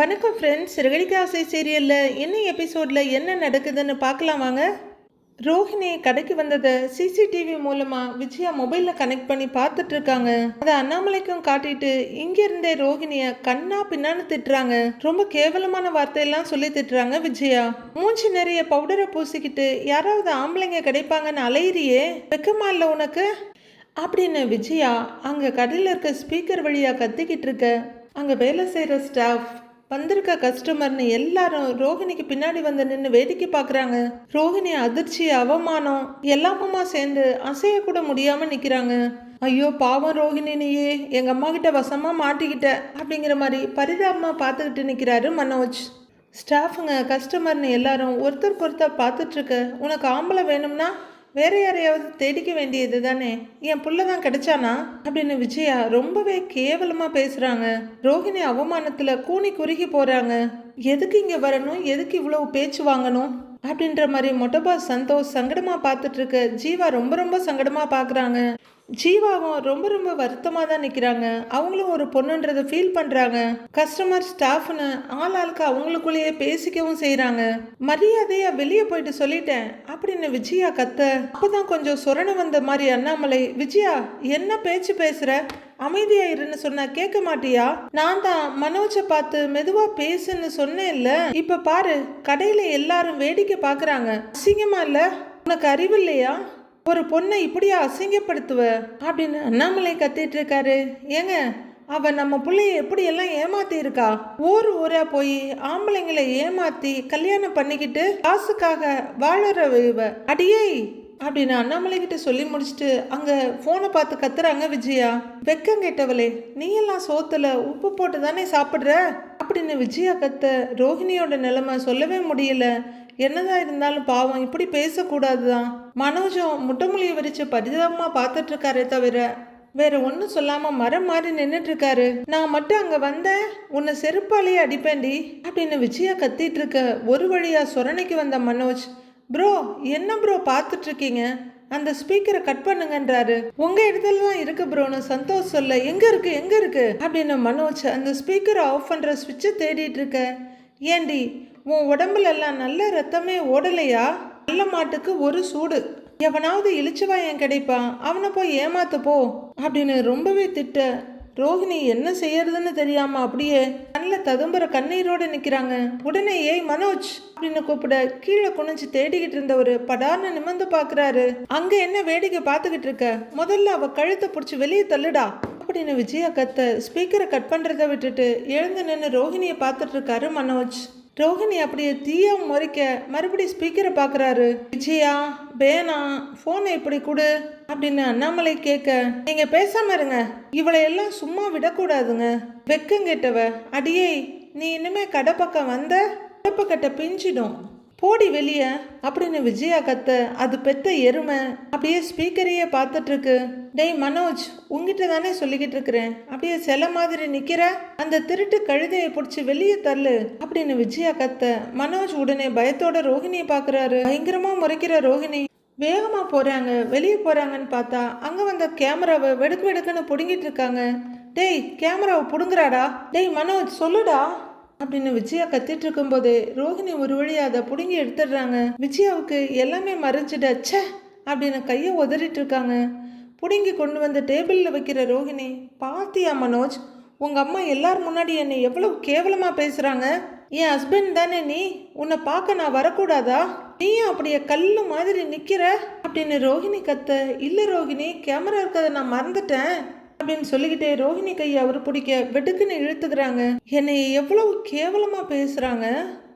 வணக்கம் ஃப்ரெண்ட்ஸ். சிறகடிக்க ஆசை சீரியலில் என்ன எபிசோடில் என்ன நடக்குதுன்னு பார்க்கலாம் வாங்க. ரோஹிணி கடைக்கு வந்ததை சிசிடிவி மூலமாக விஜயா மொபைலில் கனெக்ட் பண்ணி பார்த்துட்டு இருக்காங்க. அதை அண்ணாமலைக்கும் காட்டிட்டு இங்கிருந்தே ரோஹிணியை கண்ணா பின்னான்னு திட்டுறாங்க. ரொம்ப கேவலமான வார்த்தையெல்லாம் சொல்லி திட்டுறாங்க விஜயா. மூஞ்சி நிறைய பவுடரை பூசிக்கிட்டு யாராவது ஆம்பளைங்க கிடைப்பாங்கன்னு அலையிறியே, வெக்கமா இல்லை உனக்கு அப்படின்னு விஜயா அங்கே கடையில் இருக்க ஸ்பீக்கர் வழியாக கத்திக்கிட்டு இருக்க. அங்கே வேலை செய்கிற ஸ்டாஃப், வந்திருக்க கஸ்டமர்னு எல்லாரும் ரோஹிணிக்கு பின்னாடி வந்து நின்று வேடிக்கை பார்க்குறாங்க. ரோஹிணி அதிர்ச்சி, அவமானம் எல்லாமுமா சேர்ந்து அசைய கூட முடியாமல் நிற்கிறாங்க. ஐயோ பாவம் ரோஹிணி, நீயே எங்கள் அம்மா கிட்ட வசமாக மாட்டிக்கிட்ட அப்படிங்கிற மாதிரி பரிதாபமாக பார்த்துக்கிட்டு நிற்கிறாரு மனோஜ். ஸ்டாஃபுங்க கஸ்டமர்னு எல்லாரும் ஒருத்தருக்கு ஒருத்தர் பார்த்துட்ருக்க. உனக்கு ஆம்பளை வேணும்னா வேற யாரையாவது தேடிக்க வேண்டியது தானே, என் புள்ள தான் கிடைச்சானா அப்படின்னு விஜயா ரொம்பவே கேவலமா பேசுறாங்க. ரோஹிணி அவமானத்துல கூனி குறுகி போறாங்க. எதுக்கு இங்க வரணும், எதுக்கு இவ்வளவு பேச்சு வாங்கணும் அப்படின்ற மாதிரி மொட்டபா சந்தோஷ் சங்கடமா பார்த்துட்டு இருக்க. ஜீவா ரொம்ப ரொம்ப சங்கடமா பாக்குறாங்க. ஜீவாவும் ரொம்ப ரொம்ப வருத்தமாக தான் நிற்கிறாங்க. அவங்களும் ஒரு பொண்ணுன்றதை ஃபீல் பண்ணுறாங்க. கஸ்டமர் ஸ்டாஃப்னு ஆளுக்கு அவங்களுக்குள்ளேயே பேசிக்கவும் செய்கிறாங்க. மரியாதையாக வெளியே போயிட்டு சொல்லிட்டேன் அப்படின்னு விஜயா கத்த. அப்போதான் கொஞ்சம் சொரணை வந்த மாதிரி அண்ணாமலை, விஜயா என்ன பேச்சு பேசுகிற, அமைதியா இருன்னு சொன்னா கேட்க மாட்டியா? நான் தான் மனோஜை பார்த்து மெதுவா பேசுன்னு சொன்னேன் இல்ல, இப்ப பாரு கடையில எல்லாரும் வேடிக்கை பாக்குறாங்க. அசிங்கமா இல்ல, உனக்கு அறிவு இல்லையா? ஒரு பொண்ணை இப்படியா அசிங்கப்படுத்துவ அப்படின்னு அண்ணாமலை கத்திட்டு இருக்காரு. ஏங்க, அவ நம்ம பிள்ளைய எப்படி எல்லாம் ஏமாத்தி இருக்கா. ஊரா போய் ஆம்பளைங்களை ஏமாத்தி கல்யாணம் பண்ணிக்கிட்டு காசுக்காக வாழற இவ அடியே அப்படின்னு அண்ணாமலை கிட்ட சொல்லி முடிச்சுட்டு அங்க போனை பார்த்து கத்துறாங்க விஜயா. வெக்கம் கேட்டவளே, நீ எல்லாம் சோத்துல உப்பு போட்டு தானே சாப்பிடுற அப்படின்னு விஜயா கத்த. ரோஹிணியோட நிலைமை சொல்லவே முடியல. என்னதான் இருந்தாலும் பாவம், இப்படி பேசக்கூடாதுதான். மனோஜும் முட்டமொழியை விரிச்சு பரிதாபமா பார்த்துட்டு இருக்காரே தவிர வேற ஒன்றும் சொல்லாம மரம் மாதிரி நின்றுட்டு இருக்காரு. நான் மட்டும் அங்க வந்தேன் உன்னை செருப்பாலேயே அடிப்பேண்டி அப்படின்னு விஜயா கத்திட்டு இருக்க. ஒரு வழியா சொரணைக்கு வந்த மனோஜ், ப்ரோ என்ன ப்ரோ பார்த்துட்டு இருக்கீங்க, அந்த ஸ்பீக்கரை கட் பண்ணுங்கன்றாரு. உங்க இடத்துல தான் இருக்கு ப்ரோன்னு சந்தோஷ் சொல்ல. எங்க இருக்கு அப்படின்னு மனோஜ் அந்த ஸ்பீக்கரை ஆஃப் பண்ற சுவிட்சை தேடிட்டு இருக்க. ஏண்டி உன் உடம்புல எல்லாம் நல்ல ரத்தமே ஓடலையா? நல்ல மாட்டுக்கு ஒரு சூடு, எவனாவது இழிச்சுவாயன் கிடைப்பான், அவனை போய் ஏமாத்து போ அப்படின்னு ரொம்பவே திட்ட. ரோஹிணி என்ன செய்யறதுன்னு தெரியாம அப்படியே நல்ல ததும்புற கண்ணீரோடு நிக்கிறாங்க. உடனே ஏய் மனோஜ் அப்படின்னு கூப்பிட கீழே குனிஞ்சு தேடிக்கிட்டு இருந்தவரு படார்னு நிமிர்ந்து பாக்குறாரு. அங்க என்ன வேடிக்கை பார்த்துக்கிட்டு இருக்க, முதல்ல அவ கழுத்தை பிடிச்சி வெளியே தள்ளுடா அப்படின்னு விஜயா கத்த. ஸ்பீக்கரை கட் பண்றதை விட்டுட்டு எழுந்து நின்று ரோஹிணியை பார்த்துட்டு இருக்காரு மனோஜ். ரோஹிணி அப்படியே தீயா முறைக்க மறுபடியும் ஸ்பீக்கரை பார்க்குறாரு. விஜயா பேனா ஃபோனை இப்படி கொடு அப்படின்னு அண்ணாமலை கேட்க, நீங்க பேசாம இருங்க, இவளை எல்லாம் சும்மா விடக்கூடாதுங்க, வெக்கம் கேட்டவ அடியே, நீ இனிமே கடை பக்கம் வந்த கடப்பக்கட்டை பிஞ்சிடும், போடி வெளிய அப்படின்னு விஜயா கத்த. அது பெத்த எருமை அப்படியே ஸ்பீக்கரையே பார்த்துட்டு இருக்கு. டேய் மனோஜ், உங்ககிட்ட தானே சொல்லிக்கிட்டு இருக்கிறேன், அப்படியே சில மாதிரி நிக்கிற, அந்த திருட்டு கழுதையை பிடிச்சி வெளியே தள்ளு அப்படின்னு விஜயா கத்த. மனோஜ் உடனே பயத்தோட ரோஹிணியை பாக்குறாரு. பயங்கரமா முறைக்கிற ரோஹிணி வேகமா போறாங்க. வெளியே போறாங்கன்னு பார்த்தா அங்க வந்த கேமராவை வெடுக்கு வெடுக்குன்னு புடுங்கிட்டு இருக்காங்க. டேய் கேமராவை புடுங்குறாடா, டேய் மனோஜ் சொல்லுடா அப்படின்னு விஜயா கத்திட்டு இருக்கும் போதே ரோஹிணி ஒரு வழியா அதை புடுங்கி எடுத்துடுறாங்க. விஜயாவுக்கு எல்லாமே மறைஞ்சிடச்ச அப்படின்னு கையை உதறிட்டு இருக்காங்க. புடுங்கி கொண்டு வந்து டேபிளில் வைக்கிற ரோஹிணி, பாத்தியா மனோஜ், உங்க அம்மா எல்லார் முன்னாடி என்னை எவ்வளவு கேவலமா பேசுறாங்க, என் ஹஸ்பண்ட் தானே நீ, உன்னை பார்க்க நான் வரக்கூடாதா, நீயும் அப்படியே கல்லு மாதிரி நிக்கிற அப்படின்னு ரோஹிணி கத்த. இல்ல ரோஹிணி, கேமரா இருக்கதை நான் மறந்துட்டேன் அப்படின்னு சொல்லிக்கிட்டே ரோஹிணி கையை அவர் பிடிக்க வெடுக்குன்னு இழுத்துக்கிறாங்க. என்னை எவ்வளவு கேவலமா பேசுறாங்க,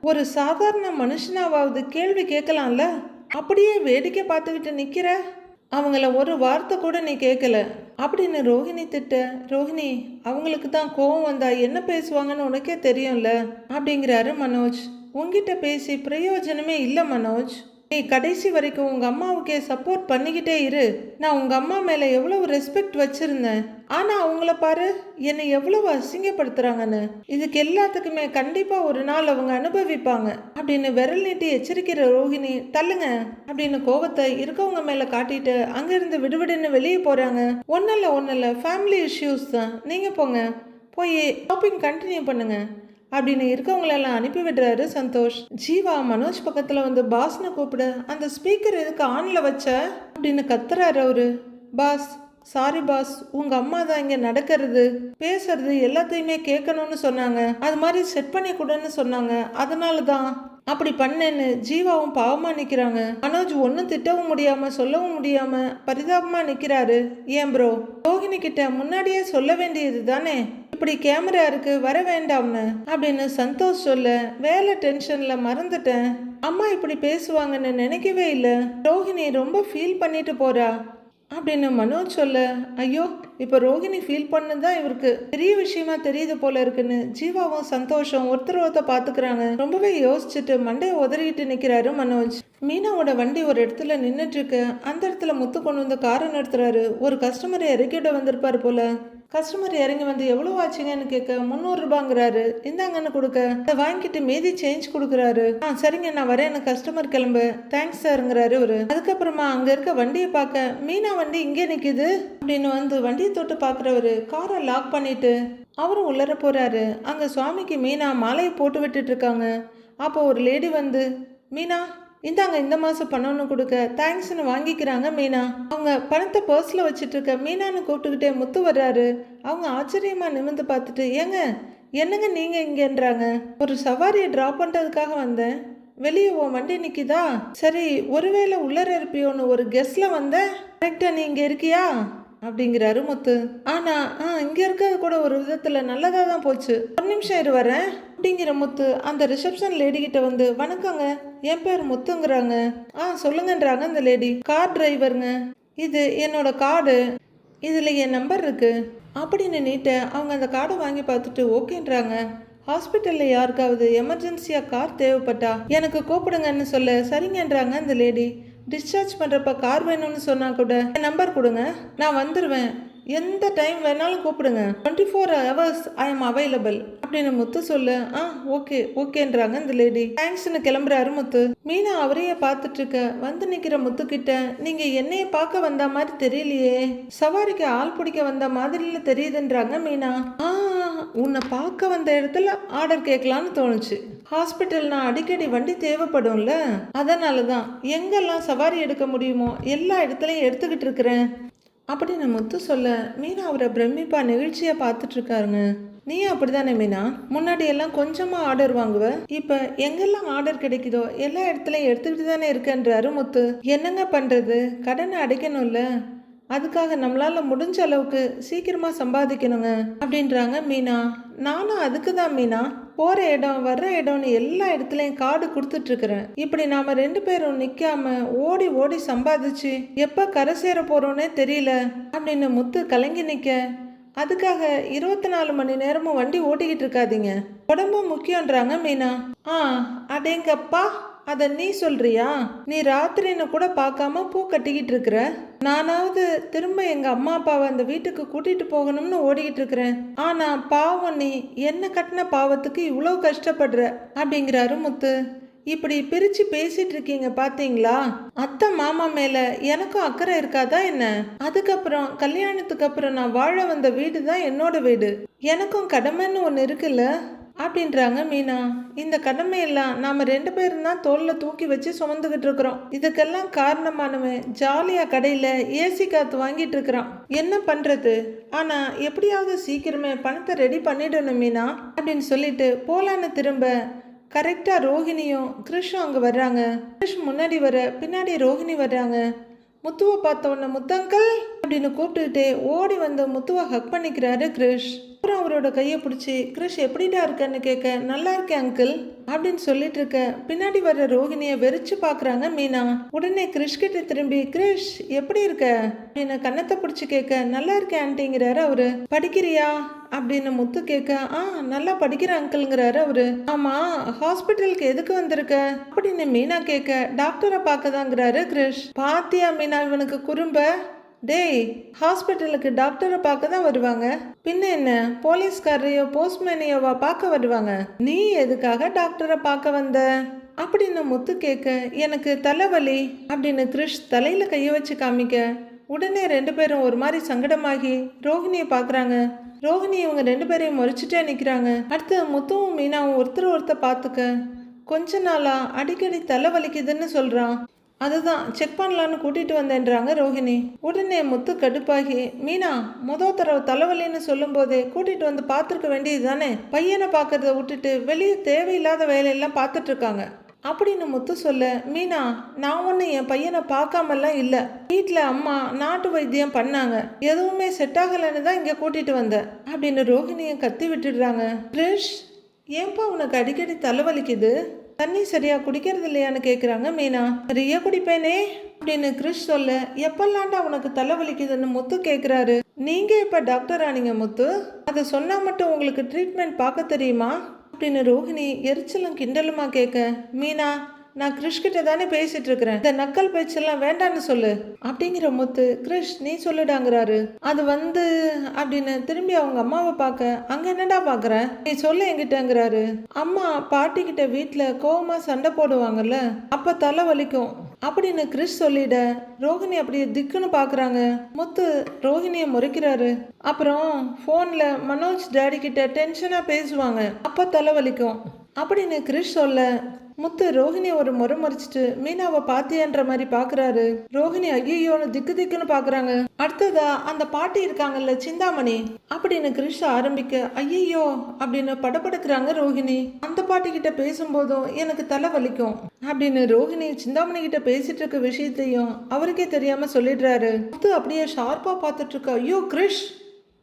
ஒரு சாதாரண மனுஷனாவது கேள்வி கேட்கலாம்ல, அப்படியே வேடிக்கை பார்த்துக்கிட்டு நிக்கிற, அவங்கள ஒரு வார்த்தை கூட நீ கேட்கல அப்படின்னு ரோஹிணி திட்ட. ரோஹிணி, அவங்களுக்கு தான் கோவம் வந்தா என்ன பேசுவாங்கன்னு உனக்கே தெரியும்ல அப்படிங்கிறாரு மனோஜ். உங்ககிட்ட பேசி பிரயோஜனமே இல்லை மனோஜ், நீ கடைசி வரைக்கும் உங்க அம்மாவுக்கே சப்போர்ட் பண்ணிக்கிட்டே இரு. நான் உங்க அம்மா மேல எவ்வளவு ரெஸ்பெக்ட் வச்சிருந்தேன், ஆனா அவங்கள பாரு என்னை எவ்வளவு அசிங்கப்படுத்துறாங்கன்னு. இதுக்கு எல்லாத்துக்குமே கண்டிப்பா ஒரு நாள் அவங்க அனுபவிப்பாங்க அப்படின்னு விரல் நீட்டி எச்சரிக்கிற ரோஹிணி, தள்ளுங்க அப்படின்னு கோவத்தை இருக்கவங்க மேல காட்டிட்டு அங்கிருந்து விடுவிடுன்னு வெளியே போறாங்க. ஒன்னல்ல ஃபேமிலி இஷ்யூஸ் தான், நீங்க போங்க, போய் ஷாப்பிங் கண்டினியூ பண்ணுங்க அப்படின்னு இருக்கவங்களெல்லாம் அனுப்பி விடுறாரு சந்தோஷ். ஜீவா மனோஜ் பக்கத்துல வந்து பாஸ்னு கூப்பிட, அந்த ஸ்பீக்கர் எதுக்கு ஆன்ல வச்ச அப்படின்னு கத்துறாரு அவரு. பாஸ், சாரி பாஸ், உங்க அம்மா தான் இங்க நடக்கிறது பேசுறது எல்லாத்தையுமே கேட்கணும்னு சொன்னாங்க, அது மாதிரி செட் பண்ணி கொடுன்னு சொன்னாங்க, அதனால தான் அப்படி பண்ணேன்னு ஜீவாவும் பாவமா நிக்கிறாங்க. மனோஜ் ஒன்னும் திட்டவும் முடியாம சொல்லவும் முடியாம பரிதாபமா நிக்கிறாரு. ஏன் ப்ரோ, ரோஹிணி கிட்ட முன்னாடியே சொல்ல வேண்டியது தானே, இப்படி கேமரா இருக்கு வர வேண்டாம்னு அப்படின்னு சந்தோஷ் சொல்ல, வேலை டென்ஷன்ல மறந்துட்டேன், அம்மா இப்படி பேசுவாங்கன்னு நினைக்கவே இல்லை, ரோஹிணி ரொம்ப ஃபீல் பண்ணிட்டு போறா அப்படின்னு மனோஜ் சொல்ல, ஐயோ இப்போ ரோஹிணி ஃபீல் பண்ணதான் இவருக்கு பெரிய விஷயமா தெரியுது போல இருக்குன்னு ஜீவாவும் சந்தோஷம் ஒருத்தர் பார்த்துக்கிறாங்க. ரொம்பவே யோசிச்சுட்டு மண்டையை உதறிட்டு நிற்கிறாரு மனோஜ். மீனாவோட வண்டி ஒரு இடத்துல நின்றுட்டு இருக்கு. அந்த இடத்துல முத்து கொண்டு வந்து காரை நிறுத்துறாரு. ஒரு கஸ்டமரை இறக்கிவிட வந்திருப்பாரு போல. கஸ்டமர் இறங்கி வந்து எவ்வளோ ஆச்சுங்கன்னு கேட்க 300 ரூபாங்கிறாரு. இந்தாங்கன்னு கொடுக்க அதை வாங்கிட்டு மீதி சேஞ்ச் கொடுக்குறாரு. சரிங்க நான் வரேன், எனக்கு கஸ்டமர் கிளம்பு, தேங்க்ஸ் சாருங்கிறாரு அவரு. அதுக்கப்புறமா அங்க இருக்க வண்டியை பார்க்க, மீனா வண்டி இங்கே நிக்குது அப்படின்னு வந்து வண்டியை தொட்டு பார்க்குறவரு காரை லாக் பண்ணிட்டு அவரும் உள்ளர போறாரு. அங்க சுவாமிக்கு மீனா மாலையை போட்டு விட்டுட்டு இருக்காங்க. அப்போ ஒரு லேடி வந்து, மீனா இந்தாங்க இந்த மாதம் பணம்னு கொடுக்க, தேங்க்ஸ்னு வாங்கிக்கிறாங்க மீனா. அவங்க பணத்தை பர்ஸில் வச்சுட்டு இருக்க மீனான்னு கூப்பிட்டுக்கிட்டே முத்து வர்றாரு. அவங்க ஆச்சரியமாக நிமிர்ந்து பார்த்துட்டு, ஏங்க என்னங்க நீங்கள் இங்கேன்றாங்க. ஒரு சவாரியை ட்ராப் பண்ணுறதுக்காக வந்தேன், வெளியே உன் வண்டி நிற்கிதா, சரி ஒருவேளை உள்ளர இருப்பியோன்னு ஒரு கெஸ்ட்ல வந்தேன், கரெக்டாக நீ இங்கே இருக்கியா அப்படிங்கிறாரு முத்து. ஆனா இங்க இருக்கிறது கூட ஒரு விதத்துல நல்லதா தான் போச்சு, ஒரு நிமிஷம் இரு வரேன் அப்படிங்கிற முத்து அந்த ரிசப்ஷன் லேடி கிட்ட வந்து, வணக்கங்க என் பேர் முத்துங்கிறாங்க. சொல்லுங்கன்றாங்க அந்த லேடி. கார் டிரைவருங்க, இது என்னோட கார்டு, இதுல என் நம்பர் இருக்கு அப்படின்னு நீட்ட அவங்க அந்த கார்டை வாங்கி பார்த்துட்டு ஓகேன்றாங்க. ஹாஸ்பிட்டலில் யாருக்காவது எமர்ஜென்சியாக கார் தேவைப்பட்டா எனக்கு கூப்பிடுங்கன்னு சொல்ல சரிங்கன்றாங்க அந்த லேடி. டிஸ்சார்ஜ் பண்ணுறப்ப கார் வேணும்னு சொன்னால் கூட என் நம்பர் கொடுங்க, நான் வந்துடுவேன், எந்த டைம் வேணாலும் கூப்பிடுங்க, 24 hours ஐ எம் அவைலபிள் அப்படின்னு முத்து சொல்ல, ஓகேன்றாங்க இந்த லேடி. தேங்க்ஸ்னு கிளம்புறாரு முத்து. மீனா அவரையே பார்த்துட்டு இருக்க, வந்து நிற்கிற முத்துக்கிட்ட, நீங்கள் என்னைய பார்க்க வந்த மாதிரி தெரியலையே, சவாரிக்கு ஆள் பிடிக்க வந்த மாதிரில தெரியுதுன்றாங்க மீனா. உன்னை பார்க்க வந்த இடத்துல ஆர்டர் கேட்கலான்னு தோணுச்சு, ஹாஸ்பிட்டல்னா அடிக்கடி வண்டி தேவைப்படும்ல, அதனால தான் எங்கெல்லாம் சவாரி எடுக்க முடியுமோ எல்லா இடத்துலையும் எடுத்துக்கிட்டு இருக்கிறேன் அப்படின்னு முத்து சொல்ல, மீனா அவரை பிரமிப்பா நெகிழ்ச்சியா பார்த்துட்டு இருக்காருங்க. நீயும் அப்படிதானே மீனா, முன்னாடி எல்லாம் கொஞ்சமா ஆர்டர் வாங்குவ, இப்ப எங்கெல்லாம் ஆர்டர் கிடைக்குதோ எல்லா இடத்துலையும் எடுத்துக்கிட்டு தானே இருக்கன்றாரு முத்து. என்னங்க பண்றது, கடனை அடைக்கணும்ல, அதுக்காக நம்மளால முடிஞ்ச அளவுக்கு சீக்கிரமா சம்பாதிக்கணுங்க அப்படின்றாங்க மீனா. நானும் அதுக்கு தான் மீனா போற இடம் வர்ற இடம்னு எல்லா இடத்துலயும் கார்டு கொடுத்துட்டு இருக்கிறேன். இப்படி நாம 2 பேரும் நிக்காம ஓடி ஓடி சம்பாதிச்சு எப்ப கரை சேர போறோன்னே தெரியல அப்படின்னு முத்து கலங்கி நிக்க, அதுக்காக 24 மணி நேரமும் வண்டி ஓட்டிக்கிட்டு இருக்காதீங்க, உடம்பு முக்கியன்றாங்க மீனா. அடேங்கப்பா, அத நீ சொல்றியா, நீ ராத்திரின்னு கூட பார்க்காம பூ கட்டிக்கிட்டு இருக்கிற, நானாவது திரும்ப எங்க அம்மா அப்பாவை அந்த வீட்டுக்கு கூட்டிட்டு போகணும்னு ஓடிக்கிட்டு இருக்கிறேன், ஆனா பாவம் நீ என்ன கட்டின பாவத்துக்கு இவ்வளவு கஷ்டப்படுற அப்படிங்கிறாரு முத்து. இப்படி பிரிச்சு பேசிட்டு இருக்கீங்க பாத்தீங்களா, அத்தை மாமா மேல எனக்கும் அக்கறை இருக்காதா என்ன, அதுக்கப்புறம் கல்யாணத்துக்கு அப்புறம் நான் வாழ வந்த வீடு தான் என்னோட வீடு, எனக்கும் கடமைன்னு ஒன்று இருக்குல்ல அப்படின்றாங்க மீனா. இந்த கடமையெல்லாம் நாம 2 பேரும் தான் தோல்ல தூக்கி வச்சு சுமந்துகிட்டு இருக்கிறோம், இதுக்கெல்லாம் காரணமானவன் ஜாலியா கடையில ஏசி காத்து வாங்கிட்டு இருக்கிறான், என்ன பண்றது, ஆனா எப்படியாவது சீக்கிரமே பணத்தை ரெடி பண்ணிடணும் மீனா அப்படின்னு சொல்லிட்டு போலான்னு திரும்ப, கரெக்டா ரோஹிணியும் கிருஷும் அங்க வர்றாங்க. கிருஷ் முன்னாடி வர, பின்னாடி ரோஹிணி வர்றாங்க. முத்துவை பார்த்த உடனே முத்தங்கல் அப்படின்னு கூப்பிட்டுக்கிட்டே ஓடி வந்து முத்துவை ஹக் பண்ணிக்கிறாரு கிருஷ். அப்புறம் அவரோட கையை பிடிச்சி, கிருஷ் எப்படிடா இருக்கன்னு கேட்க, நல்லா இருக்கேன் அங்கிள் அப்படின்னு சொல்லிட்டு இருக்க, பின்னாடி வர்ற ரோஹிணியை வெறிச்சு பாக்குறாங்க மீனா. உடனே கிருஷ் கிட்ட திரும்பி, கிருஷ் எப்படி இருக்க அப்படின்னு கன்னத்தை பிடிச்சி கேட்க, நல்லா இருக்கேன் ஆண்டிங்கிறாரு அவரு. படிக்கிறியா அப்படின்னு முத்து கேட்க, நல்லா படிக்கிற அங்கிள்ங்கிறாரு அவரு. ஆமா, ஹாஸ்பிட்டலுக்கு எதுக்கு வந்திருக்க அப்படின்னு மீனா கேட்க, டாக்டரை பார்க்கதாங்கிறாரு கிருஷ். பாத்தியா மீனா இவனுக்கு குறும்ப, டேய் ஹாஸ்பிட்டலுக்கு டாக்டரை பார்க்க தான் வருவாங்க, பின்ன என்ன போலீஸ்காரையோ போஸ்ட்மேனையோவா பார்க்க வருவாங்க, நீ எதுக்காக டாக்டரை பார்க்க வந்த அப்படின்னு முத்து கேட்க, எனக்கு தலைவலி அப்படின்னு கிருஷ் தலையில கைய வச்சு காமிக்க, உடனே 2 பேரும் ஒரு மாதிரி சங்கடமாகி ரோஹிணியை பார்க்குறாங்க. ரோஹிணி இவங்க 2 பேரையும் முறைச்சிட்டே நிற்கிறாங்க. அடுத்து முத்துவும் மீனாவும் ஒருத்தர் பார்த்துக்க கொஞ்ச நாளா அடிக்கடி தலை வலிக்குதுன்னு சொல்கிறான். அதுதான் செக் பண்ணலான்னு கூட்டிகிட்டு வந்தேன்றாங்க ரோஹிணி. உடனே முத்து கடுப்பாகி, மீனா தடவை தலைவலின்னு சொல்லும் போதே கூட்டிகிட்டு வந்து பார்த்துருக்க வேண்டியது தானே, பையனை பார்க்கறத விட்டுட்டு வெளியே தேவையில்லாத வேலையெல்லாம் பார்த்துட்டு இருக்காங்க அப்படின்னு முத்து சொல்ல, மீனா நான் ஒன்று என் பையனை பார்க்காமலாம் இல்லை, வீட்டில் அம்மா நாட்டு வைத்தியம் பண்ணாங்க, எதுவுமே செட் ஆகலைன்னு தான் இங்கே கூட்டிகிட்டு வந்தேன் அப்படின்னு ரோஹிணியை கத்தி விட்டுடுறாங்க. கிரிஷ், ஏன்பா உனக்கு அடிக்கடி தலைவலிக்குது, தண்ணி சரியா குடிக்கிறது இல்லையான்னு கேட்குறாங்க மீனா. நிறைய குடிப்பேனே அப்படின்னு கிரிஷ் சொல்ல, எப்பெல்லாண்டா உனக்கு தலைவலிக்குதுன்னு முத்து கேட்குறாரு. நீங்க இப்ப டாக்டர் ஆனீங்க முத்து, அதை சொன்னா மட்டும் உங்களுக்கு ட்ரீட்மெண்ட் பார்க்க தெரியுமா அப்படின்னு ரோஹிணி எரிச்சலும் கிண்டலுமா கேட்க, மீனா நான் கிறிஷ்கிட்ட தானே பேசிட்டு இருக்கிறேன், இந்த நக்கல் பேச்செல்லாம் வேண்டான்னு சொல்லு அப்படிங்கிற முத்து, கிரிஷ் நீ சொல்லுடாங்கிறாரு. அது அப்படின்னு திரும்பி அவங்க அம்மாவை பார்க்க, அங்க என்னடா பாக்குற நீ சொல்ல என்கிட்டங்கிறாரு. அம்மா பாட்டி கிட்ட வீட்டுல கோவமா சண்டை போடுவாங்கல்ல, அப்ப தலை வலிக்கும் அப்படின்னு கிரிஷ் சொல்லிட ரோஹிணி அப்படியே திக்குன்னு பாக்குறாங்க. முத்து ரோஹிணியை முறைக்கிறாரு. அப்புறம் போன்ல மனோஜ் டேடி கிட்ட டென்ஷனா பேசுவாங்க, அப்ப தலை வலிக்கும் அப்படின்னு கிரிஷ் சொல்ல, முத்து ரோஹிணி ஒரு முறை மறைச்சிட்டு மீனாவை பாத்தியான்ற மாதிரி பாக்குறாரு. ரோஹிணி ஐயோன்னு திக்குன்னு பாக்குறாங்க. அடுத்ததா அந்த பாட்டி இருக்காங்கல்ல சிந்தாமணி அப்படின்னு கிரிஷ் ஆரம்பிக்க, ஐயோ அப்படின்னு படபடுக்கிறாங்க ரோஹிணி. அந்த பாட்டி கிட்ட பேசும்போதும் எனக்கு தலை வலிக்கும் அப்படின்னு ரோஹிணி சிந்தாமணி கிட்ட பேசிட்டு இருக்க விஷயத்தையும் அவருக்கே தெரியாம சொல்லிடுறாரு. முத்து அப்படியே ஷார்ப்பா பார்த்துட்டு இருக்க, ஐயோ கிரிஷ்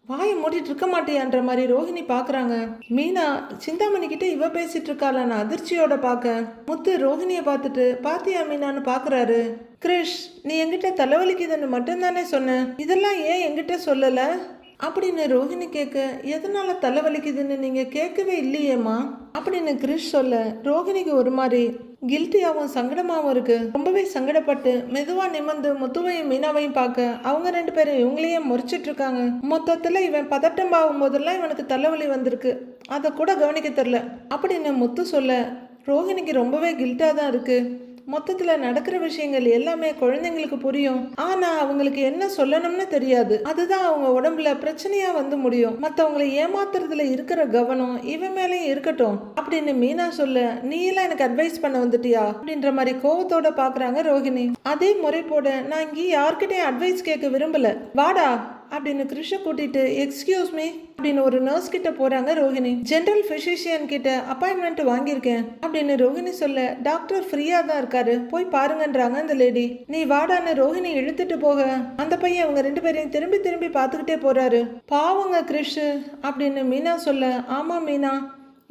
வாயை மூடிட்டு இருக்க மாட்டேன்ற மாதிரி ரோஹிணி பாக்குறாங்க. மீனா சிந்தாமணி கிட்ட இவ பேசிட்டு இருக்காளான்னு அதிர்ச்சியோட பாக்க, முத்து ரோஹிணிய பார்த்துட்டு பாத்தியா மீனான்னு பாக்குறாரு. கிரிஷ் நீ என்கிட்ட தலைவலிக்குதுன்னு மட்டும்தானே சொன்ன, இதெல்லாம் ஏன் என்கிட்ட சொல்லல அப்படின்னு ரோஹிணி கேட்க, எதனால தலைவலிக்குதுன்னு நீங்க கேட்கவே இல்லையேம்மா அப்படின்னு கிரிஷ் சொல்ல, ரோஹிணிக்கு ஒரு மாதிரி கில்ட்டியாகவும் சங்கடமாகவும் இருக்கு. ரொம்பவே சங்கடப்பட்டு மெதுவா நிமிர்ந்து முத்துவையும் மீனாவையும் பார்க்க, அவங்க 2 பேரும் இவங்களையே முறைச்சிட்டு இருக்காங்க. மொத்தத்துல இவன் பதட்டம் ஆகும் போதெல்லாம் இவனுக்கு தலைவலி வந்திருக்கு, அதை கூட கவனிக்க தெரில அப்படின்னு முத்து சொல்ல, ரோஹிணிக்கு ரொம்பவே கில்ட்டா தான் இருக்கு. மொத்தத்துல நடக்கிற விஷயங்கள் எல்லாமே குழந்தைங்களுக்கு புரியும், ஆனா அவங்களுக்கு என்ன சொல்லணும்னு தெரியாது. அதுதான் அவங்க உடம்புல பிரச்சனையா வந்து முடியும். மத்தவங்களை ஏமாத்துறதுல இருக்கிற கவனம் இவன் மேலேயும் இருக்கட்டும் அப்படின்னு மீனா சொல்ல, நீ எல்லாம் எனக்கு அட்வைஸ் பண்ண வந்துட்டியா அப்படின்ற மாதிரி கோவத்தோட பாக்குறாங்க ரோஹிணி. அதே முறை போட, நான் இங்கே யார்கிட்டயும் அட்வைஸ் கேட்க விரும்பல, வாடா அப்படின்னு கிருஷ கூட்டிட்டு எக்ஸ்கியூஸ் மீ அப்படின்னு ஒரு நர்ஸ் கிட்ட போறாங்க ரோஹிணி. ஜெனரல் பிசிஷியன் கிட்ட அப்பாயின்மெண்ட் வாங்கியிருக்கேன் அப்படின்னு ரோஹிணி சொல்ல, டாக்டர் ஃப்ரீயா தான் இருக்காரு போய் பாருங்கன்றாங்க அந்த லேடி. நீ வாடான்னு ரோஹிணி இழுத்துட்டு போக, அந்த பையன் அவங்க 2 பேரையும் திரும்பி பார்த்துக்கிட்டே போறாரு. பாவங்க கிரிஷ் அப்படின்னு மீனா சொல்ல, ஆமா மீனா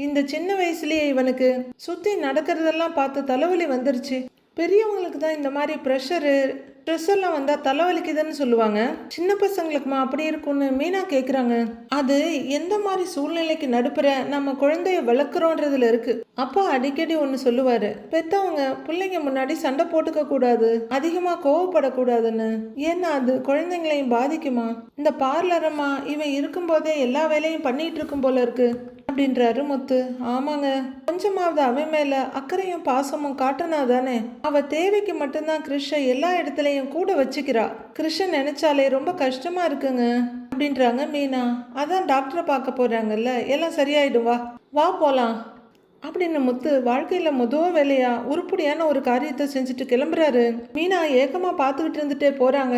இந்த சின்ன வயசுலயே இவனுக்கு சுத்தி நடக்கிறதெல்லாம் பார்த்து தலைவலி வந்துருச்சு. பெரியவங்களுக்கு தான் இந்த மாதிரி ப்ரெஷரு ஸ்ட்ரெஸ் எல்லாம் வந்தா தலைவலிக்குதுன்னு சொல்லுவாங்க, சின்ன பசங்களுக்குமா அப்படி இருக்கும்னு மீனா கேக்குறாங்க. அது எந்த மாதிரி சூழ்நிலைக்கு நடுப்புற நம்ம குழந்தைய வளர்க்குறோன்றதுல இருக்கு. அப்பா அடிக்கடி ஒன்று சொல்லுவாரு, பெத்தவங்க பிள்ளைங்க முன்னாடி சண்டை போட்டுக்க கூடாது, அதிகமா கோவப்படக்கூடாதுன்னு, ஏன்னா அது குழந்தைங்களையும் பாதிக்குமா. இந்த பார்லரம்மா இவன் இருக்கும்போதே எல்லா வேலையும் பண்ணிட்டு இருக்கும் போல இருக்கு அப்படின்றாரு முத்து. ஆமாங்க, கொஞ்சமாவது அவன் மேல அக்கறையும் பாசமும் காட்டினா தானே. அவ தேவைக்கு மட்டும்தான் கிருஷ்ண எல்லா இடத்துலயும் கூட வச்சுக்கிறா. கிருஷ்ணன் நினைச்சாலே ரொம்ப கஷ்டமா இருக்குங்க அப்படின்றாங்க மீனா. அதான் டாக்டரை பார்க்க போறாங்கல்ல, எல்லாம் சரியாயிடும், வா வா போலாம் அப்படின்னு முத்து வாழ்க்கையில முதல் வேலையா உருப்படியான ஒரு காரியத்தை செஞ்சுட்டு கிளம்புறாரு. மீனா ஏக்கமா பார்த்துக்கிட்டு இருந்துட்டே போறாங்க.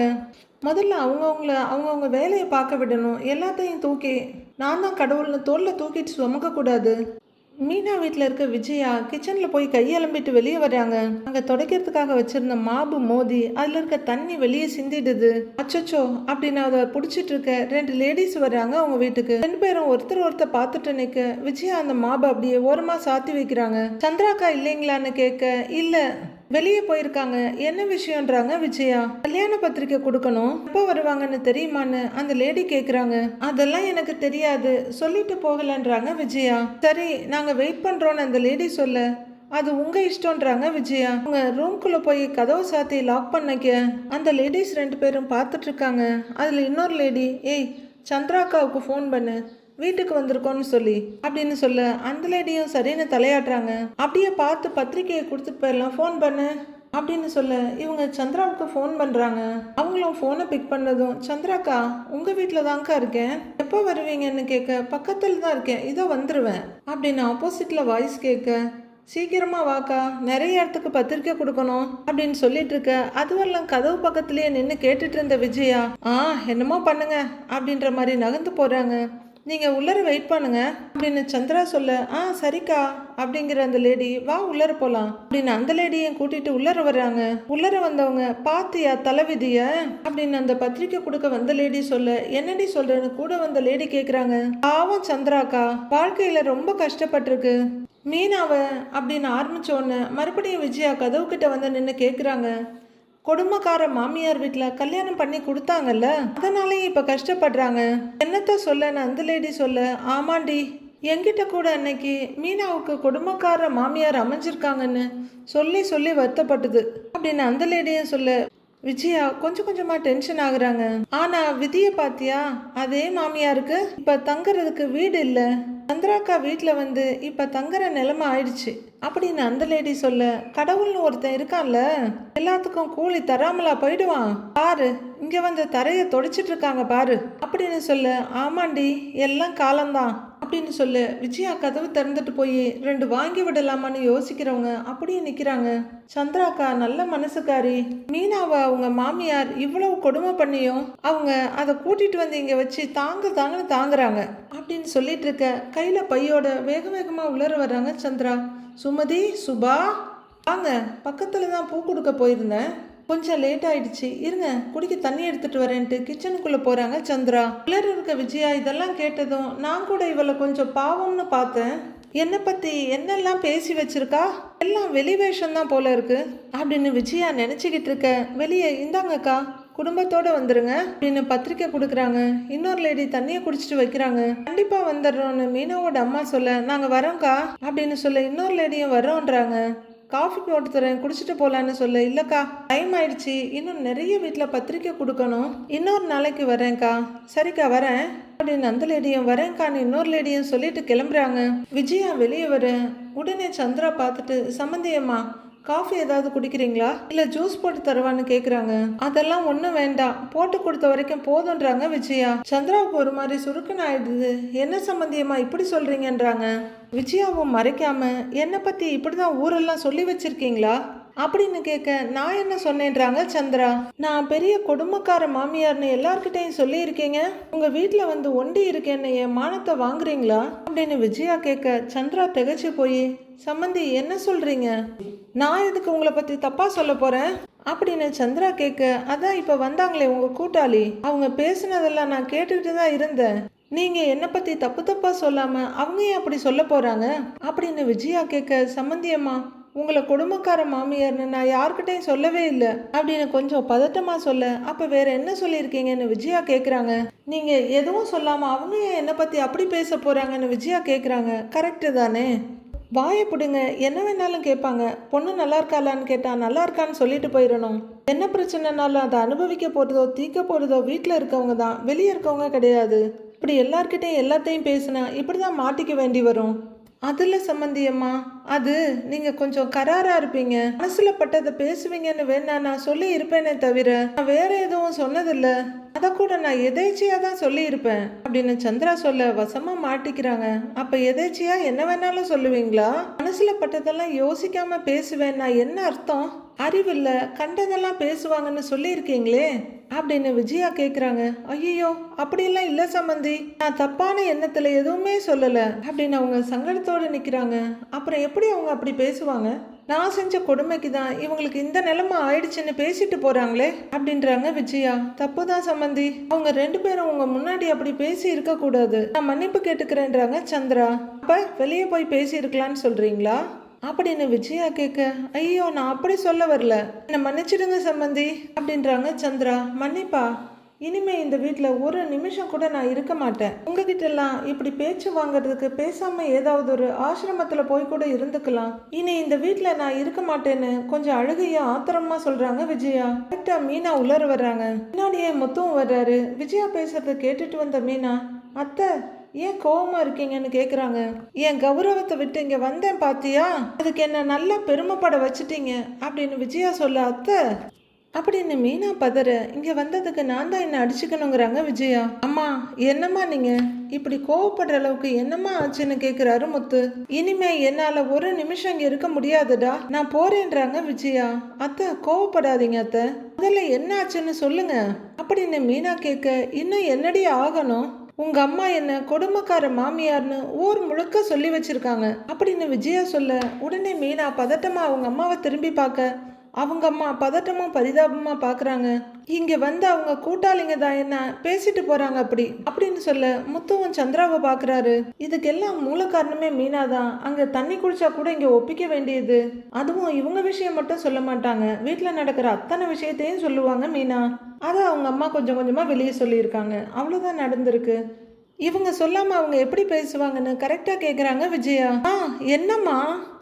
முதல்ல அவங்கவுங்க வேலையை பார்க்க விடணும், எல்லாத்தையும் தூக்கி நான் தான் கடவுள்னு தோல்ல தூக்கிட்டு சுமக்கக்கூடாது. மீனா வீட்டில் இருக்க விஜயா கிச்சனில் போய் கையெலம்பிட்டு வெளியே வர்றாங்க. அங்கே துடைக்கிறதுக்காக வச்சிருந்த மாபு மோதி அதில் இருக்க தண்ணி வெளியே சிந்திடுது. அச்சோ அப்படின்னு அதை பிடிச்சிட்டு இருக்க 2 லேடிஸ் வர்றாங்க அவங்க வீட்டுக்கு. 2 பேரும் ஒருத்தர் பார்த்துட்டு நிற்க விஜயா அந்த மாபை அப்படியே ஓரமாக சாத்தி வைக்கிறாங்க. சந்திராக்கா இல்லைங்களான்னு கேட்க, இல்லை வெளியே போயிருக்காங்க, என்ன விஷயம்ன்றாங்க விஜயா. கல்யாண பத்திரிக்கை கொடுக்கணும், எப்போ வருவாங்கன்னு தெரியுமான்னு அந்த லேடி கேக்குறாங்க. அதெல்லாம் எனக்கு தெரியாது, சொல்லிட்டு போகலன்றாங்க விஜயா. சரி நாங்க வெயிட் பண்றோம்னு அந்த லேடி சொல்ல, அது உங்க இஷ்டம்ன்றாங்க விஜயா. அவங்க ரூம்குள்ள போய் கதவை சாத்தி லாக் பண்ணிக்க அந்த லேடிஸ் 2 பேரும் பார்த்துட்டு இருக்காங்க. அதுல இன்னொரு லேடி, ஏய் சந்திராக்காவுக்கு ஃபோன் பண்ணு, வீட்டுக்கு வந்திருக்கோன்னு சொல்லி அப்படின்னு சொல்ல அந்த லேடியும் சரின்னு தலையாட்டுறாங்க. அப்படியே பார்த்து பத்திரிக்கையை கொடுத்துட்டு போயிடலாம், ஃபோன் பண்ணு அப்படின்னு சொல்ல இவங்க சந்திராவுக்கு ஃபோன் பண்ணுறாங்க. அவங்களும் ஃபோனை பிக் பண்ணதும், சந்திராக்கா உங்கள் வீட்டில் தான்க்கா இருக்கேன், எப்போ வருவீங்கன்னு கேட்க, பக்கத்தில் தான் இருக்கேன், இதோ வந்துடுவேன் அப்படின்னு ஆப்போசிட்டில் வாய்ஸ் கேட்க, சீக்கிரமா வாக்கா, நிறைய இடத்துக்கு பத்திரிக்கை கொடுக்கணும் அப்படின்னு சொல்லிட்டு இருக்க, அதுவெல்லாம் கதவு பக்கத்துலேயே நின்று கேட்டுட்டு இருந்த விஜயா, என்னமோ பண்ணுங்க அப்படின்ற மாதிரி நகர்ந்து போகிறாங்க. நீங்கள் உள்ளர வெயிட் பண்ணுங்க அப்படின்னு சந்திரா சொல்ல, சரிக்கா அப்படிங்கிற அந்த லேடி, வா உள்ளர போகலாம் அப்படின்னு அந்த லேடியும் கூட்டிட்டு உள்ளர வர்றாங்க. உள்ளர வந்தவங்க, பாத்தியா தலைவிதிய அப்படின்னு அந்த பத்திரிக்கை கொடுக்க வந்த லேடி சொல்ல, என்னடி சொல்றேன்னு கூட வந்த லேடி கேட்குறாங்க. பாவம் சந்திராக்கா வாழ்க்கையில் ரொம்ப கஷ்டப்பட்டிருக்கு மீனாவை அப்படின்னு ஆரம்பிச்சோன்னு மறுபடியும் விஜயா கதவு கிட்ட வந்து நின்று கேட்குறாங்க. கொடுமைக்கார மாமியார் வீட்டில் கல்யாணம் பண்ணி கொடுத்தாங்கல்ல, அதனாலேயும் இப்போ கஷ்டப்படுறாங்க. என்னத்த சொல்லன்னு அந்த லேடி சொல்ல, ஆமாண்டி என்கிட்ட கூட அன்னைக்கு மீனாவுக்கு கொடுமைக்கார மாமியார் அமைஞ்சிருக்காங்கன்னு சொல்லி சொல்லி வருத்தப்பட்டது அப்படின்னு அந்த லேடியும் சொல்ல, விஜயா கொஞ்சம் கொஞ்சமா டென்ஷன் ஆகுறாங்க. ஆனா விதிய பாத்தியா, அதே மாமியாருக்கு இப்ப தங்குறதுக்கு வீடு இல்ல, சந்திராக்கா வீட்டுல வந்து இப்ப தங்குற நிலைமை ஆயிடுச்சு அப்படின்னு அந்த லேடி சொல்ல, கடவுள்னு ஒருத்தன் இருக்கான்ல, எல்லாத்துக்கும் கூலி தராமலா போயிடுவான், பாரு இங்க வந்து தரைய தொடச்சிட்டு இருக்காங்க பாரு அப்படின்னு சொல்ல, ஆமாண்டி எல்லாம் காலம்தான் அப்படின்னு சொல்ல, விஜயா கதவு திறந்துட்டு போய் ரெண்டு வாங்கி விடலாமான்னு யோசிக்கிறவங்க அப்படியே நிக்கிறாங்க. சந்திராக்கா நல்ல மனசுக்காரி, மீனாவை அவங்க மாமியார் இவ்வளவு கொடுமை பண்ணியும் அவங்க அதை கூட்டிட்டு வந்து இங்க வச்சு தாங்கன்னு தாங்குறாங்க அப்படின்னு சொல்லிட்டு இருக்க, கையில பையோட வேக வேகமா உளர வர்றாங்க சந்திரா. சுமதி, சுபா வாங்க, பக்கத்துல தான் பூ கொடுக்க போயிருந்தேன், கொஞ்சம் லேட் ஆயிடுச்சு, இருங்க குடிக்க தண்ணி எடுத்துட்டு வரேன்ட்டு கிச்சனுக்குள்ள போறாங்க சந்திரா. உள்ளர இருக்க விஜயா இதெல்லாம் கேட்டதும், நான் கூட இவளை கொஞ்சம் பாவம்னு பார்த்தேன், என்னை பத்தி என்னெல்லாம் பேசி வச்சிருக்கா, எல்லாம் வெளிவேஷம் தான் போல இருக்கு அப்படின்னு விஜயா நினைச்சுக்கிட்டு இருக்க, வெளியே இந்தாங்கக்கா குடும்பத்தோட வந்துருங்க அப்படின்னு பத்திரிக்கை கொடுக்குறாங்க. இன்னொரு லேடி தண்ணியை குடிச்சிட்டு வைக்கிறாங்க. கண்டிப்பா வந்துடுறோன்னு மீனாவோட அம்மா சொல்ல, நாங்க வரோம்க்கா அப்படின்னு சொல்ல, இன்னொரு லேடியும் வரோன்றாங்க. காஃபி போட்டு தரேன் குடிச்சிட்டு போகலான்னு சொல்ல, இல்லைக்கா டைம் ஆயிடுச்சு, இன்னும் நிறைய வீட்டில் பத்திரிக்கை கொடுக்கணும், இன்னொரு நாளைக்கு வரேன்க்கா. சரிக்கா வரேன் அப்படின்னு அந்த லேடியும் வரேன்க்கான்னு இன்னொரு லேடியும் சொல்லிட்டு கிளம்புறாங்க. விஜயா வெளியே வர உடனே சந்திரா பார்த்துட்டு, சம்மந்தியம்மா காஃபி ஏதாவது குடிக்கிறீங்களா, இல்லை ஜூஸ் போட்டு தருவான்னு கேட்குறாங்க. அதெல்லாம் ஒன்றும் வேண்டாம், போட்டு கொடுத்த வரைக்கும் போதுன்றாங்க விஜயா. சந்திராவுக்கு ஒரு மாதிரி சுருக்குன்னு ஆயிடுது. என்ன சம்பந்தியமா இப்படி சொல்றீங்கன்றாங்க. விஜயாவும் மறைக்காம, என்னை பற்றி இப்படிதான் ஊரெல்லாம் சொல்லி வச்சிருக்கீங்களா அப்படின்னு கேட்க, நான் என்ன சொன்னேன்றாங்க சந்திரா. நான் பெரிய கொடுமைக்கார மாமியார்னு எல்லார்கிட்டையும் சொல்லியிருக்கீங்க, உங்க வீட்டில் வந்து ஒண்டி இருக்கேன்னு என் மானத்தை வாங்குறீங்களா அப்படின்னு விஜயா கேட்க, சந்திரா திகச்சு போய், சம்மந்தி என்ன சொல்றீங்க, நான் எதுக்கு உங்களை பத்தி தப்பா சொல்ல போறேன் அப்படின்னு சந்திரா கேட்க, அதான் இப்ப வந்தாங்களே உங்க கூட்டாளி, அவங்க பேசுனதெல்லாம் நான் கேட்டுக்கிட்டு தான் இருந்தேன், நீங்க என்னை பத்தி தப்பு தப்பா சொல்லாம அவங்க ஏன் அப்படி சொல்ல போறாங்க அப்படின்னு விஜயா கேட்க, சம்மந்தியம்மா உங்களை கொடுமைக்கார மாமியார்னு நான் யார்கிட்டையும் சொல்லவே இல்லை அப்படின்னு கொஞ்சம் பதட்டமா சொல்ல, அப்ப வேற என்ன சொல்லியிருக்கீங்கன்னு விஜயா கேட்குறாங்க. நீங்க எதுவும் சொல்லாம அவங்க ஏன் என்னை பத்தி அப்படி பேச போறாங்கன்னு விஜயா கேட்குறாங்க. கரெக்டு தானே, வாயை பிடுங்க, என்ன வேணாலும் கேட்பாங்க, பொண்ணு நல்லா இருக்காளான்னு கேட்டா நல்லா இருக்கான்னு சொல்லிட்டு போயிடணும், என்ன பிரச்சனைனாலும் அதை அனுபவிக்க போறதோ தீக்க போறதோ வீட்டில் இருக்கவங்க தான், வெளியே இருக்கவங்க கிடையாது, இப்படி எல்லார்கிட்டையும் எல்லாத்தையும் பேசினா இப்படிதான் மாட்டிக்க வேண்டி வரும். அதில் சம்மந்தியம்மா, அது நீங்கள் கொஞ்சம் கராராக இருப்பீங்க, மனசில் பட்டதை பேசுவீங்கன்னு வேணா நான் சொல்லி இருப்பேனே தவிர நான் வேற எதுவும் சொன்னதில்லை, அதை கூட நான் எதேச்சியாக தான் சொல்லியிருப்பேன் அப்படின்னு சந்திரா சொல்ல வசமாக மாட்டிக்கிறாங்க. அப்போ எதேச்சியாக என்ன வேணாலும் சொல்லுவீங்களா, மனசில் பட்டதெல்லாம் யோசிக்காம பேசுவேன் நான் என்ன அர்த்தம், அறிவில்ல கண்டதெல்லாம் பேசுவாங்கன்னு சொல்லியிருக்கீங்களே அப்படின்னு விஜயா கேட்குறாங்க. ஐயோ அப்படியெல்லாம் இல்லை சம்மந்தி, நான் தப்பான எண்ணத்தில் எதுவுமே சொல்லலை அப்படின்னு அவங்க சங்கடத்தோடு நிற்கிறாங்க. அப்புறம் எப்படி அவங்க அப்படி பேசுவாங்க, நான் செஞ்ச கொடுமைக்கு தான் இவங்களுக்கு இந்த நிலைமை ஆயிடுச்சுன்னு பேசிட்டு போறாங்களே அப்படின்றாங்க விஜயா. தப்பு தான் சம்மந்தி, அவங்க ரெண்டு பேரும் உங்க முன்னாடி அப்படி பேசி இருக்க கூடாது, நான் மன்னிப்பு கேட்டுக்கிறேன்றாங்க சந்திரா. அப்ப வெளியே போய் பேசி இருக்கலான்னு சொல்றீங்களா அப்படின்னு விஜயா கேட்க, ஐயோ நான் அப்படி சொல்ல வரல, என்னை மன்னிச்சிடுங்க சம்மந்தி அப்படின்றாங்க சந்திரா. மன்னிப்பா, இனிமே இந்த வீட்டில் ஒரு நிமிஷம் கூட நான் இருக்க மாட்டேன், உங்ககிட்ட எல்லாம் இப்படி பேச்சு வாங்குறதுக்கு பேசாம ஏதாவது ஒரு ஆசிரமத்தில் போய் கூட இருந்துக்கலாம், இனி இந்த வீட்டில் நான் இருக்க மாட்டேன்னு கொஞ்சம் அழுகையா ஆத்திரமா சொல்றாங்க விஜயா. கரெக்டா மீனா உள்ளர வர்றாங்க. பின்னாடியே முத்துவும் வர்றாரு. விஜயா பேசுறத கேட்டுட்டு வந்த மீனா, அத்தை ஏன் கோவமா இருக்கீங்கன்னு கேக்குறாங்க. என் கௌரவத்தை விட்டு இங்க வந்தேன் பாத்தியா, அதுக்கு என்ன நல்லா பெருமைப்பட வச்சுட்டீங்க அப்படின்னு விஜயா சொல்ல. அத்தை அப்படின்னு மீனா பதற, இங்க வந்ததுக்கு நான் தான் என்ன அடிச்சுக்கணுங்கிறாங்க விஜயா. அம்மா என்னம்மா நீங்க இப்படி கோவப்படுற அளவுக்கு என்னம்மா ஆச்சுன்னு கேக்குறாரு முத்து. இனிமே என்னால ஒரு நிமிஷம் இங்க இருக்க முடியாதுடா, நான் போறேன்றாங்க விஜயா. அத்தை கோவப்படாதீங்க அத்தை, முதல்ல என்ன ஆச்சுன்னு சொல்லுங்க அப்படின்னு மீனா கேட்க. இன்னும் என்னடி ஆகணும், உங்க அம்மா என்ன கொடுமைக்கார மாமியார்னு ஊர் முழுக்க சொல்லி வச்சிருக்காங்க அப்படின்னு விஜயா சொல்ல. உடனே மீனா பதட்டமா அவங்க அம்மாவை திரும்பி பார்க்க, அவங்க அம்மா பதட்டமும் பரிதாபமா பாக்குறாங்க. இங்க வந்து அவங்க கூட்டாளிங்க தான் என்ன பேசிட்டு போறாங்க அப்படின்னு சொல்ல. முத்துவும் சந்திராவை பாக்குறாரு. இதுக்கெல்லாம் மூல காரணமே மீனா தான். அங்க தண்ணி குடிச்சா கூட இங்க ஒப்பிக்க வேண்டியது. அதுவும் இவங்க விஷயம் மட்டும் சொல்ல மாட்டாங்க, வீட்டுல நடக்கிற அத்தனை விஷயத்தையும் சொல்லுவாங்க மீனா. அதை அவங்க அம்மா கொஞ்சம் கொஞ்சமா வெளியே சொல்லியிருக்காங்க. அவ்வளவுதான் நடந்திருக்கு. இவங்க சொல்லாம அவங்க எப்படி பேசுவாங்கன்னு கரெக்டா கேக்குறாங்க விஜயா. என்னம்மா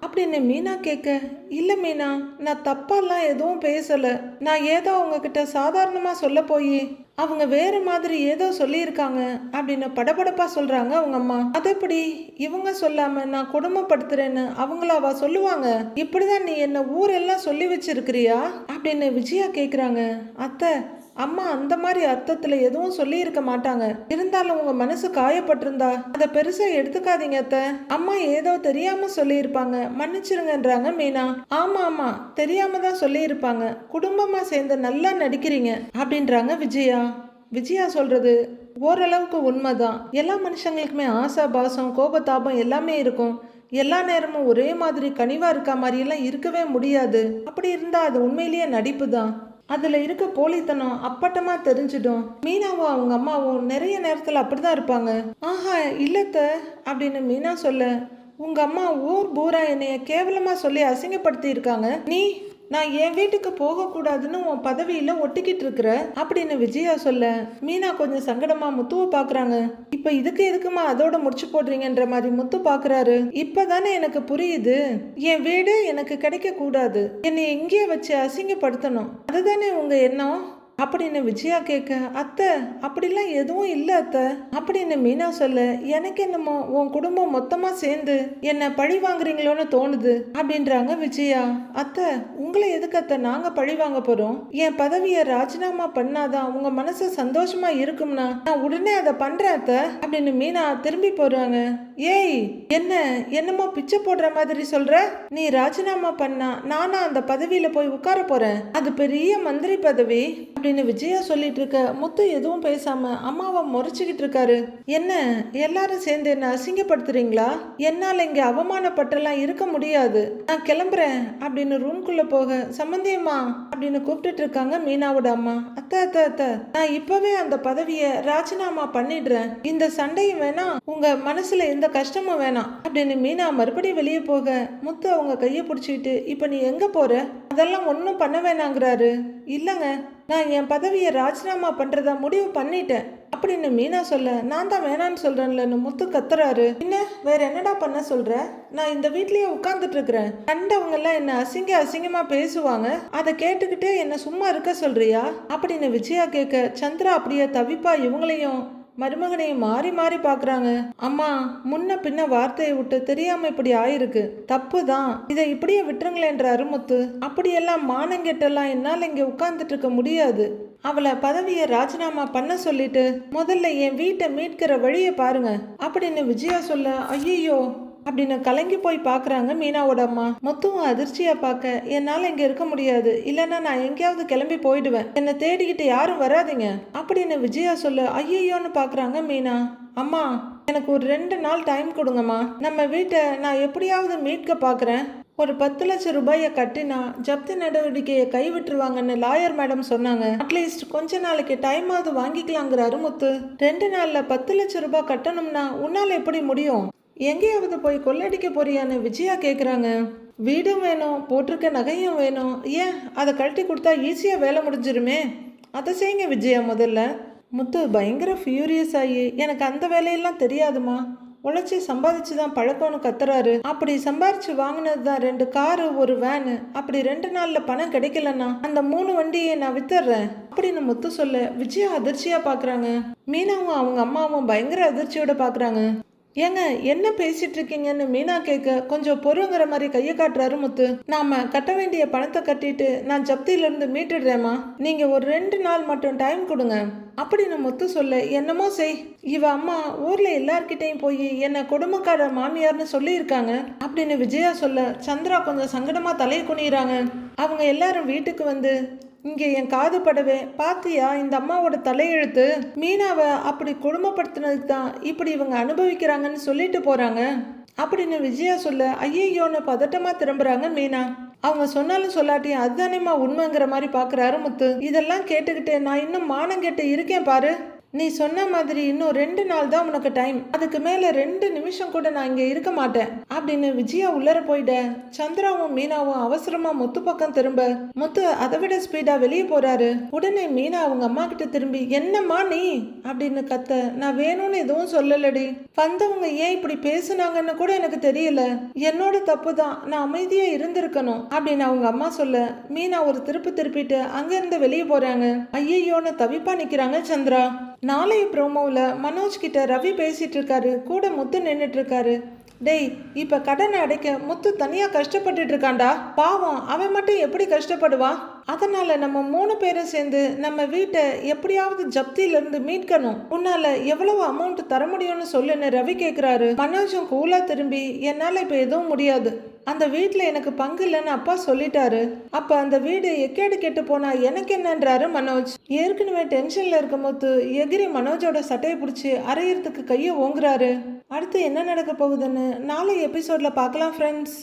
அப்படின்னு மீனா கேட்க. இல்ல மீனா, நான் தப்பாலாம் எதுவும் பேசல. நான் ஏதோ உங்ககிட்ட சாதாரணமா சொல்ல போய் அவங்க வேற மாதிரி ஏதோ சொல்லியிருக்காங்க அப்படின்னு படபடப்பா சொல்றாங்க அவங்க அம்மா. அது எப்படி இவங்க சொல்லாம நான் கொடுமைப்படுத்துறேன்னு அவங்களாவா சொல்லுவாங்க? இப்படிதான் நீ என்ன ஊரெல்லாம் சொல்லி வச்சிருக்கிறியா அப்படின்னு விஜயா கேக்குறாங்க. அத்தை, அம்மா அந்த மாதிரி அர்த்தத்துல எதுவும் சொல்லி இருக்க மாட்டாங்க. இருந்தாலும் உங்க மனசு காயப்பட்டிருந்தா அதை பெருசா எடுத்துக்காதீங்க அத்தை. அம்மா ஏதோ தெரியாம சொல்லி இருப்பாங்க, மன்னிச்சிருங்கன்றாங்க மீனா. ஆமா ஆமா, தெரியாம தான் சொல்லி இருப்பாங்க. குடும்பமா சேர்ந்து நல்லா நடிக்கிறீங்க அப்படின்றாங்க விஜயா. விஜயா சொல்றது ஓரளவுக்கு உண்மைதான். எல்லா மனுஷங்களுக்குமே ஆசை, பாசம், கோபத்தாபம் எல்லாமே இருக்கும். எல்லா நேரமும் ஒரே மாதிரி கனிவா இருக்க மாதிரியெல்லாம் இருக்கவே முடியாது. அப்படி இருந்தா அது உண்மையிலேயே நடிப்பு தான். அதுல இருக்க போலித்தனம் அப்பட்டமா தெரிஞ்சிடும். மீனாவும் அவங்க அம்மாவும் நிறைய நேரத்துல அப்படிதான் இருப்பாங்க. ஆஹா இல்லத்த அப்படின்னு மீனா சொல்ல. உங்க அம்மா ஊர் பூரா என்னைய கேவலமா சொல்லி அசிங்கப்படுத்தி இருக்காங்க. நான் என் வீட்டுக்கு போகக்கூடாதுன்னு உன் பதவியில ஒட்டிக்கிட்டு இருக்கிற அப்படின்னு விஜயா சொல்ல. மீனா கொஞ்சம் சங்கடமா முத்துவை பாக்குறாங்க. இப்ப இதுக்கு எதுக்குமா அதோட முடிச்சு போடுறீங்கன்ற மாதிரி முத்து பாக்குறாரு. இப்பதானே எனக்கு புரியுது, என் வீடு எனக்கு கிடைக்க கூடாது, என்னை எங்கேயே வச்சு அசிங்கப்படுத்தணும், அதுதானே உங்க எண்ணம் அப்படின்னு விஜயா கேட்க. அத்தை அப்படிலாம் எதுவும் இல்லை அத்தை அப்படின்னு மீனா சொல்ல. எனக்கு என்னமோ உன் குடும்பம் மொத்தமா சேர்ந்து என்ன பழி வாங்குறீங்களோன்னு தோணுது அப்படின்றாங்க விஜயா. அத்தை உங்களை எதுக்கு அத்தை நாங்க பழி வாங்க போறோம்? என் பதவியை ராஜினாமா பண்ணாதான் உங்க மனசு சந்தோஷமா இருக்கும்னா நான் உடனே அதை பண்றேன் அத்தை அப்படின்னு மீனா திரும்பி போறாங்க. ஏய் என்னமோ பிச்சை போடுற மாதிரி சொல்ற? நீ ராஜினாமா பண்ணா நானா அந்த பதவியில போய் உட்கார போறேன், அது பெரிய மந்திரி பதவி அப்படின்னு விஜயா சொல்லிட்டு இருக்க. முத்து எதுவும் பேசாம அம்மாவை முறைச்சுக்கிட்டு இருக்காரு. என்ன எல்லாரும் சேர்ந்து என்ன அசிங்கப்படுத்துறீங்களா? என்னால இங்க அவமானப்பட்டெல்லாம் இருக்க முடியாது, நான் கிளம்புறேன் அப்படின்னு ரூம்குள்ள போக. சம்பந்தியம்மா அப்படின்னு கூப்பிட்டுட்டு இருக்காங்க மீனாவோட அம்மா. அத்தை அத்தை அத்தை, நான் இப்பவே அந்த பதவியை ராஜினாமா பண்ணிடுறேன், இந்த சண்டையும் வேணாம், உங்க மனசுல எந்த கஷ்டமும் வேணாம் அப்படின்னு மீனா மறுபடியும் வெளியே போக. முத்து அவங்க கையை பிடிச்சிக்கிட்டு இப்ப நீ எங்க போற? அதெல்லாம் ஒன்றும் பண்ண வேணாங்கிறாரு. இல்லைங்க, நான் என் பதவியை ராஜினாமா பண்றதா முடிவு பண்ணிட்டேன் அப்படின்னு மீனா சொல்ல. நான் தான் வேணான்னு சொல்றேன்லன்னு முத்து கத்துறாரு. என்ன வேற என்னடா பண்ண சொல்ற? நான் இந்த வீட்லயே உட்கார்ந்துட்டு இருக்கிறேன், கண்டவங்க எல்லாம் என்ன அசிங்கமா பேசுவாங்க, அதை கேட்டுக்கிட்டே என்ன சும்மா இருக்க சொல்றியா அப்படின்னு விஜயா கேட்க. சந்திரா அப்படியே தவிப்பா இவங்களையும் மருமகனையும் மாறி மாறி பாக்குறாங்க. அம்மா முன்ன பின்ன வார்த்தையை விட்டு தெரியாம இப்படி ஆயிருக்கு, தப்பு தான், இதை இப்படியே விட்டுருங்களேன்றாரு முத்து. அப்படியெல்லாம் மானங்கெட்டெல்லாம் என்னால இங்க உட்கார்ந்துட்டு இருக்க முடியாது, அவளை பதவியை ராஜினாமா பண்ண சொல்லிட்டு முதல்ல என் வீட்டை மீட்கிற வழியை பாருங்க அப்படின்னு விஜயா சொல்ல. ஐயோ அப்படின்னு கலங்கி போய் பாக்குறாங்க மீனாவோட அம்மா. முத்துவும் அதிர்ச்சியா பார்க்க, என்னால இங்க இருக்க முடியாது, இல்லைன்னா நான் எங்கேயாவது கிளம்பி போயிடுவேன், என்னை தேடிக்கிட்டு யாரும் வராதிங்க அப்படின்னு விஜயா சொல்ல. ஐயோன்னு பாக்குறாங்க மீனா. அம்மா எனக்கு ஒரு 2 நாள் டைம் கொடுங்கம்மா, நம்ம வீட்டை நான் எப்படியாவது மீட்க பாக்குறேன், ஒரு 10 லட்சம் ரூபாயை கட்டினா ஜப்தி நடவடிக்கையை கைவிட்டுருவாங்கன்னு லாயர் மேடம் சொன்னாங்க, அட்லீஸ்ட் கொஞ்ச நாளைக்கு டைமாவது வாங்கிக்கலாங்கிறாரு முத்து. 2 நாள்ல 10 லட்சம் ரூபாய் கட்டணும்னா உன்னால எப்படி முடியும்? எங்கேயாவது போய் கொள்ளடிக்க போறியான்னு விஜயா கேக்குறாங்க. வீடும் வேணும், போட்டிருக்க நகையும் வேணும், ஏன் அதை கழட்டி கொடுத்தா ஈஸியா வேலை முடிஞ்சிருமே, அதை செய்யுங்க விஜயா முதல்ல. முத்து பயங்கர ஃபியூரியஸ் ஆகி, எனக்கு அந்த வேலையெல்லாம் தெரியாதுமா, உழைச்சி சம்பாதிச்சு தான் பழக்கம்னு கத்துறாரு. அப்படி சம்பாதிச்சு வாங்கினது தான் 2 காரு, ஒரு வேனு. அப்படி 2 நாள்ல பணம் கிடைக்கலன்னா அந்த 3 வண்டியை நான் வித்துடுறேன் அப்படின்னு முத்து சொல்ல விஜயா அதிர்ச்சியா பாக்குறாங்க. மீனாவும் அவங்க அம்மாவும் பயங்கர அதிர்ச்சியோட பாக்குறாங்க. ஏங்க என்ன பேசிட்டு இருக்கீங்கன்னு மீனா கேட்க கொஞ்சம் பொறுங்கிற மாதிரி கையை காட்டுறாரு முத்து. நாம கட்ட வேண்டிய பணத்தை கட்டிட்டு நான் ஜப்தியில இருந்து மீட்டுடுறேம்மா, நீங்க ஒரு 2 நாள் மட்டும் டைம் கொடுங்க அப்படின்னு முத்து சொல்ல, என்னமோ செய், இவ அம்மா ஊர்ல எல்லார்கிட்டையும் போய் என்ன கொடுமைக்கார மாமியார்னு சொல்லியிருக்காங்க அப்படின்னு விஜயா சொல்ல சந்திரா கொஞ்சம் சங்கடமா தலையை குனிறாங்க. அவங்க எல்லாரும் வீட்டுக்கு வந்து, இங்கே என் காது படவே பாத்தியா இந்த அம்மாவோட தலையெழுத்து, மீனாவை அப்படி கொடுமைப்படுத்தினதுக்கு தான் இப்படி இவங்க அனுபவிக்கிறாங்கன்னு சொல்லிட்டு போறாங்க அப்படின்னு விஜயா சொல்ல, ஐயோன்னு பதட்டமா திரும்புறாங்க மீனா. அவங்க சொன்னாலும் சொல்லாட்டியும் அதுதானேம்மா உண்மைங்கிற மாதிரி பாக்குறாரு முத்து. இதெல்லாம் கேட்டுக்கிட்டு நான் இன்னும் மானம் கெட்டு இருக்கேன் பாரு, நீ சொன்ன மாதிரி இன்னும் 2 நாள் தான் உனக்கு டைம், அதுக்கு மேல 2 நிமிஷம் கூட நான் இங்க இருக்க மாட்டேன் அப்படின்னு விஜயா உள்ளர போயிட சந்திராவும் மீனாவும் அவசரமா முத்து பக்கம் திரும்ப முத்து அதை விட ஸ்பீடா வெளியே போறாரு. உடனே மீனா அவங்க அம்மா கிட்ட திரும்பி, என்னம்மா நீ அப்படின்னு கத்த, நான் வேணும்னு எதுவும் சொல்லலடி, வந்தவங்க ஏன் இப்படி பேசுனாங்கன்னு கூட எனக்கு தெரியல, என்னோட தப்பு தான், நான் அமைதியா இருந்திருக்கணும் அப்படின்னு அவங்க அம்மா சொல்ல மீனா ஒரு திருப்பிட்டு அங்க இருந்து வெளியே போறாங்க. ஐயோன்னு தவிப்பா நிக்கிறாங்க சந்திரா. நாளைய ப்ரோமோவில் மனோஜ் கிட்ட ரவி பேசிட்டு இருக்காரு, கூட முத்து நின்றுட்டு இருக்காரு. டேய், இப்ப கடனை அடைக்க முத்து தனியா கஷ்டப்பட்டுட்டு இருக்கான்டா, பாவம் அவன் மட்டும் எப்படி கஷ்டப்படுவான், அதனால நம்ம 3 பேரும் சேர்ந்து நம்ம வீட்டை எப்படியாவது ஜப்தியில இருந்து மீட்கணும், உன்னால எவ்வளவு அமௌண்ட் தர முடியும்னு சொல்லுன்னு ரவி கேக்குறாரு. மனோஜும் கூலா திரும்பி, என்னால இப்ப எதுவும் முடியாது, அந்த வீட்டில் எனக்கு பங்கு இல்லைன்னு அப்பா சொல்லிட்டாரு, அப்ப அந்த வீடு எக்கேடு கெட்டு போனா எனக்கு என்னன்றாரு மனோஜ். ஏற்கனவே டென்ஷன்ல இருக்கும் போது எகிரி மனோஜோட சட்டையை பிடிச்சி அரையறதுக்கு கையை ஓங்குறாரு. அடுத்து என்ன நடக்க போகுதுன்னு நாளை எபிசோட்ல பார்க்கலாம் ஃப்ரெண்ட்ஸ்.